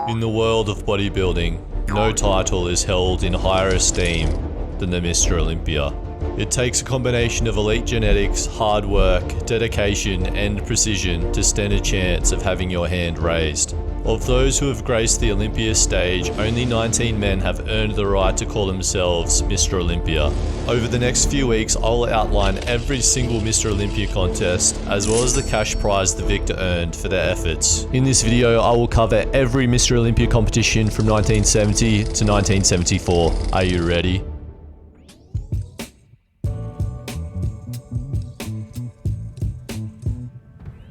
In the world of bodybuilding, no title is held in higher esteem than the Mr. Olympia. It takes a combination of elite genetics, hard work, dedication, and precision to stand a chance of having your hand raised. Of those who have graced the Olympia stage, only 19 men have earned the right to call themselves Mr. Olympia. Over the next few weeks, I will outline every single Mr. Olympia contest, as well as the cash prize the victor earned for their efforts. In this video, I will cover every Mr. Olympia competition from 1970 to 1974. Are you ready?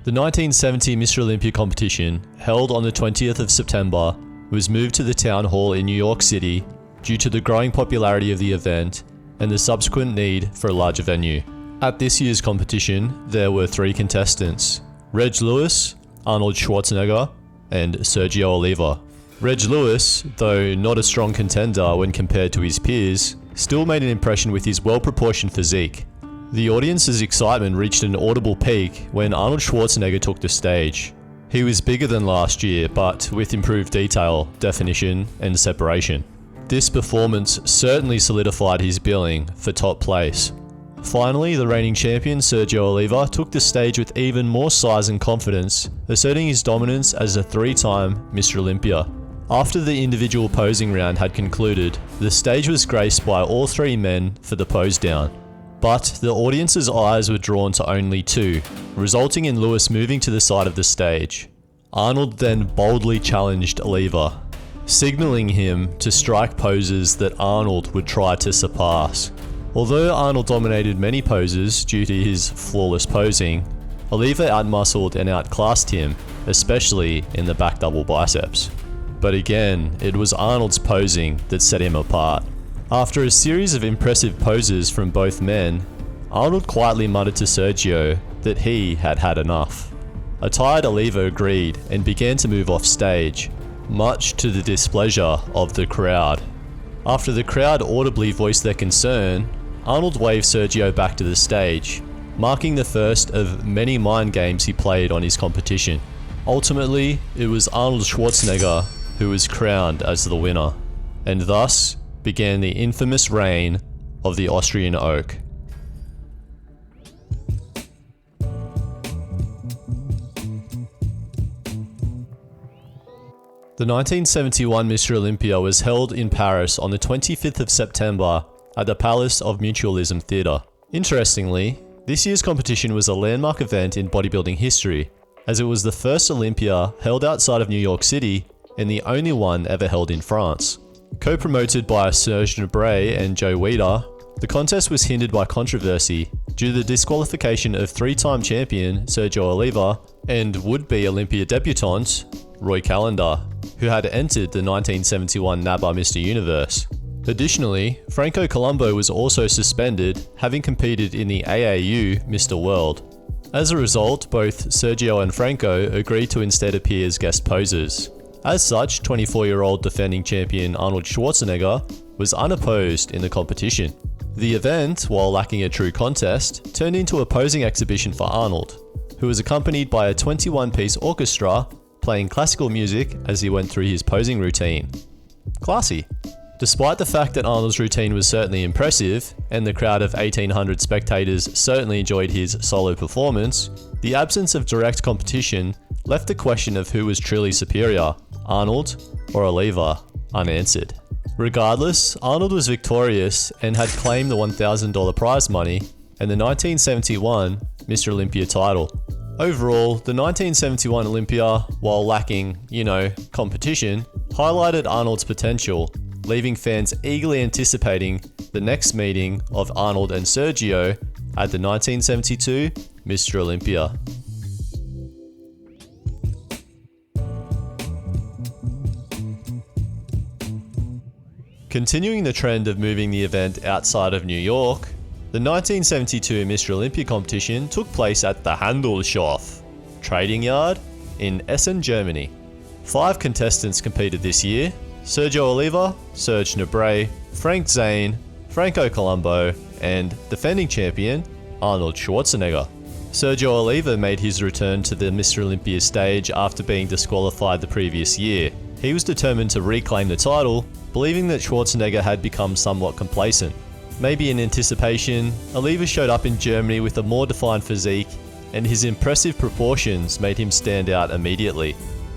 The 1970 Mr. Olympia competition, held on the 20th of September, was moved to the town hall in New York City due to the growing popularity of the event and the subsequent need for a larger venue. At this year's competition, there were 3 contestants: Reg Lewis, Arnold Schwarzenegger, and Sergio Oliva. Reg Lewis, though not a strong contender when compared to his peers, still made an impression with his well-proportioned physique. The audience's excitement reached an audible peak when Arnold Schwarzenegger took the stage. He was bigger than last year, but with improved detail, definition, and separation. This performance certainly solidified his billing for top place. Finally, the reigning champion Sergio Oliva took the stage with even more size and confidence, asserting his dominance as a 3-time Mr. Olympia. After the individual posing round had concluded, the stage was graced by all 3 men for the pose down. But the audience's eyes were drawn to only 2, resulting in Lewis moving to the side of the stage. Arnold then boldly challenged Oliva, signaling him to strike poses that Arnold would try to surpass. Although Arnold dominated many poses due to his flawless posing, Oliva outmuscled and outclassed him, especially in the back double biceps. But again, it was Arnold's posing that set him apart. After a series of impressive poses from both men, Arnold quietly muttered to Sergio that he had had enough. A tired Oliva agreed and began to move off stage, much to the displeasure of the crowd. After the crowd audibly voiced their concern, Arnold waved Sergio back to the stage, marking the first of many mind games he played on his competition. Ultimately, it was Arnold Schwarzenegger who was crowned as the winner, and thus began the infamous reign of the Austrian Oak. The 1971 Mr. Olympia was held in Paris on the 25th of September at the Palace of Mutualism Theatre. Interestingly, this year's competition was a landmark event in bodybuilding history, as it was the first Olympia held outside of New York City and the only one ever held in France. Co-promoted by Serge Nubret and Joe Weider, the contest was hindered by controversy due to the disqualification of 3-time champion Sergio Oliva and would-be Olympia debutant Roy Calendar, who had entered the 1971 NABBA Mr. Universe. Additionally, Franco Columbu was also suspended, having competed in the AAU Mr. World. As a result, both Sergio and Franco agreed to instead appear as guest posers. As such, 24-year-old defending champion Arnold Schwarzenegger was unopposed in the competition. The event, while lacking a true contest, turned into a posing exhibition for Arnold, who was accompanied by a 21-piece orchestra playing classical music as he went through his posing routine. Classy. Despite the fact that Arnold's routine was certainly impressive, and the crowd of 1,800 spectators certainly enjoyed his solo performance, the absence of direct competition left the question of who was truly superior, Arnold or Oliva, unanswered. Regardless, Arnold was victorious and had claimed the $1,000 prize money and the 1971 Mr. Olympia title. Overall, the 1971 Olympia, while lacking, competition, highlighted Arnold's potential, leaving fans eagerly anticipating the next meeting of Arnold and Sergio at the 1972 Mr. Olympia. Continuing the trend of moving the event outside of New York, the 1972 Mr. Olympia competition took place at the Handelshof Trading Yard in Essen, Germany. 5 contestants competed this year: Sergio Oliva, Serge Nubret, Frank Zane, Franco Columbu, and defending champion Arnold Schwarzenegger. Sergio Oliva made his return to the Mr. Olympia stage after being disqualified the previous year, He was determined to reclaim the title, believing that Schwarzenegger had become somewhat complacent. Maybe in anticipation, Oliva showed up in Germany with a more defined physique, and his impressive proportions made him stand out immediately.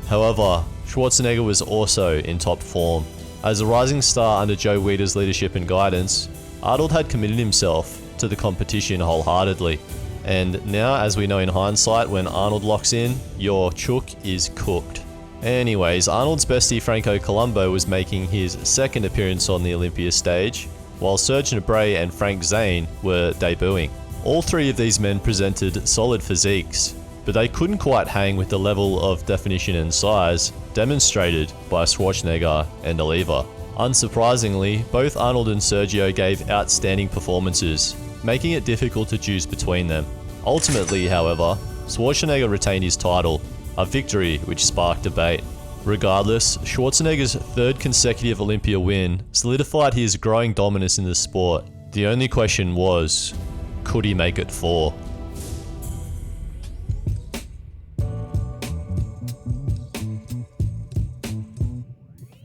However, Schwarzenegger was also in top form. As a rising star under Joe Weider's leadership and guidance, Arnold had committed himself to the competition wholeheartedly. And now, as we know in hindsight, when Arnold locks in, your chook is cooked. Anyways, Arnold's bestie Franco Columbu was making his second appearance on the Olympia stage, while Serge Nubret and Frank Zane were debuting. All three of these men presented solid physiques, but they couldn't quite hang with the level of definition and size demonstrated by Schwarzenegger and Oliva. Unsurprisingly, both Arnold and Sergio gave outstanding performances, making it difficult to choose between them. Ultimately, however, Schwarzenegger retained his title, a victory which sparked debate. Regardless, Schwarzenegger's third consecutive Olympia win solidified his growing dominance in the sport. The only question was, could he make it 4?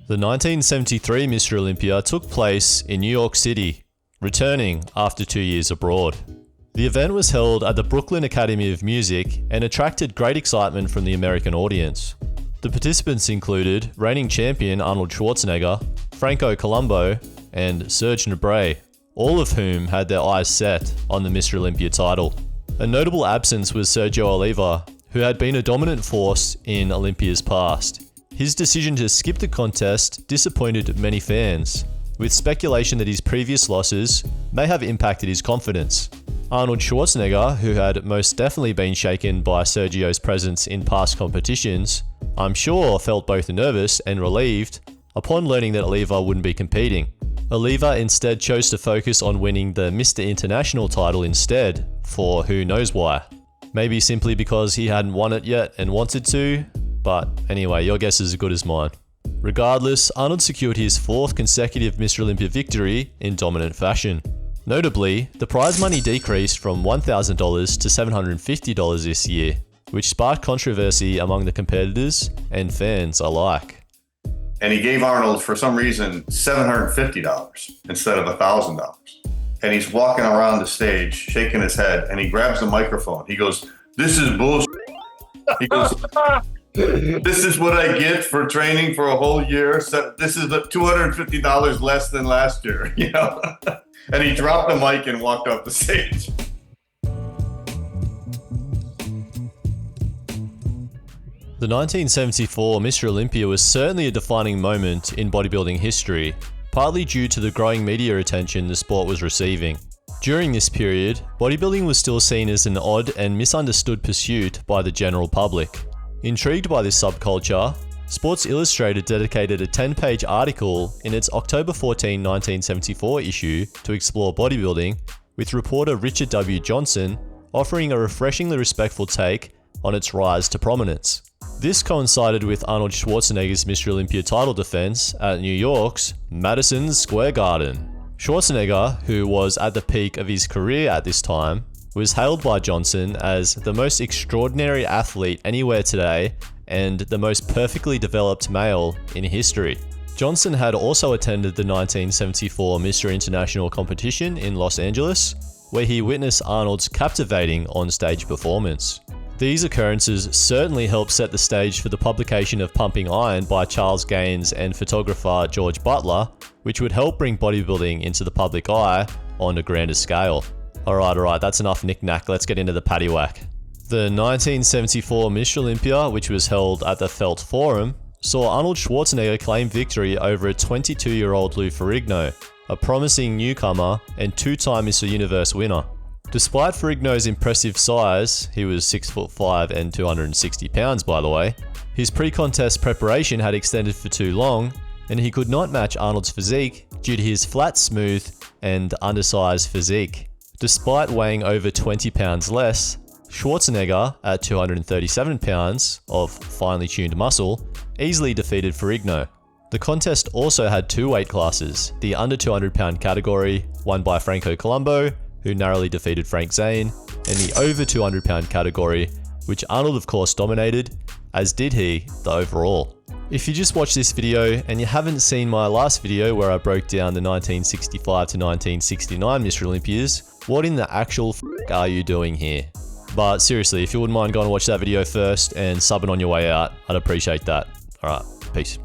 The 1973 Mr. Olympia took place in New York City, returning after 2 years abroad. The event was held at the Brooklyn Academy of Music and attracted great excitement from the American audience. The participants included reigning champion Arnold Schwarzenegger, Franco Columbu, and Serge Nubret, all of whom had their eyes set on the Mr. Olympia title. A notable absence was Sergio Oliva, who had been a dominant force in Olympia's past. His decision to skip the contest disappointed many fans, with speculation that his previous losses may have impacted his confidence. Arnold Schwarzenegger, who had most definitely been shaken by Sergio's presence in past competitions, I'm sure felt both nervous and relieved upon learning that Oliva wouldn't be competing. Oliva instead chose to focus on winning the Mr. International title instead, for who knows why. Maybe simply because he hadn't won it yet and wanted to, but anyway, your guess is as good as mine. Regardless, Arnold secured his 4th consecutive Mr. Olympia victory in dominant fashion. Notably, the prize money decreased from $1,000 to $750 this year, which sparked controversy among the competitors and fans alike. And he gave Arnold, for some reason, $750 instead of $1,000. And he's walking around the stage, shaking his head, and he grabs the microphone. He goes, "This is bullshit." He goes, "This is what I get for training for a whole year. So this is $250 less than last year," you know? And he dropped the mic and walked off the stage. The 1974 Mr. Olympia was certainly a defining moment in bodybuilding history, partly due to the growing media attention the sport was receiving. During this period, bodybuilding was still seen as an odd and misunderstood pursuit by the general public. Intrigued by this subculture, Sports Illustrated dedicated a 10-page article in its October 14, 1974 issue to explore bodybuilding, with reporter Richard W. Johnson offering a refreshingly respectful take on its rise to prominence. This coincided with Arnold Schwarzenegger's Mr. Olympia title defense at New York's Madison Square Garden. Schwarzenegger, who was at the peak of his career at this time, was hailed by Johnson as the most extraordinary athlete anywhere today and the most perfectly developed male in history. Johnson had also attended the 1974 Mr. International competition in Los Angeles, where he witnessed Arnold's captivating on-stage performance. These occurrences certainly helped set the stage for the publication of Pumping Iron by Charles Gaines and photographer George Butler, which would help bring bodybuilding into the public eye on a grander scale. Alright, that's enough knick-knack, let's get into the paddywhack. The 1974 Mr. Olympia, which was held at the Felt Forum, saw Arnold Schwarzenegger claim victory over a 22-year-old Lou Ferrigno, a promising newcomer and 2-time Mr. Universe winner. Despite Ferrigno's impressive size, he was 6'5" and 260 pounds by the way, his pre-contest preparation had extended for too long, and he could not match Arnold's physique due to his flat, smooth, and undersized physique. Despite weighing over 20 pounds less, Schwarzenegger, at 237 pounds of finely tuned muscle, easily defeated Ferrigno. The contest also had 2 weight classes, the under 200 pound category, won by Franco Columbu, who narrowly defeated Frank Zane, and the over 200 pound category, which Arnold of course dominated, as did he the overall. If you just watched this video and you haven't seen my last video where I broke down the 1965 to 1969 Mr. Olympias, what in the actual f are you doing here? But seriously, if you wouldn't mind going to watch that video first and subbing on your way out, I'd appreciate that. Alright, peace.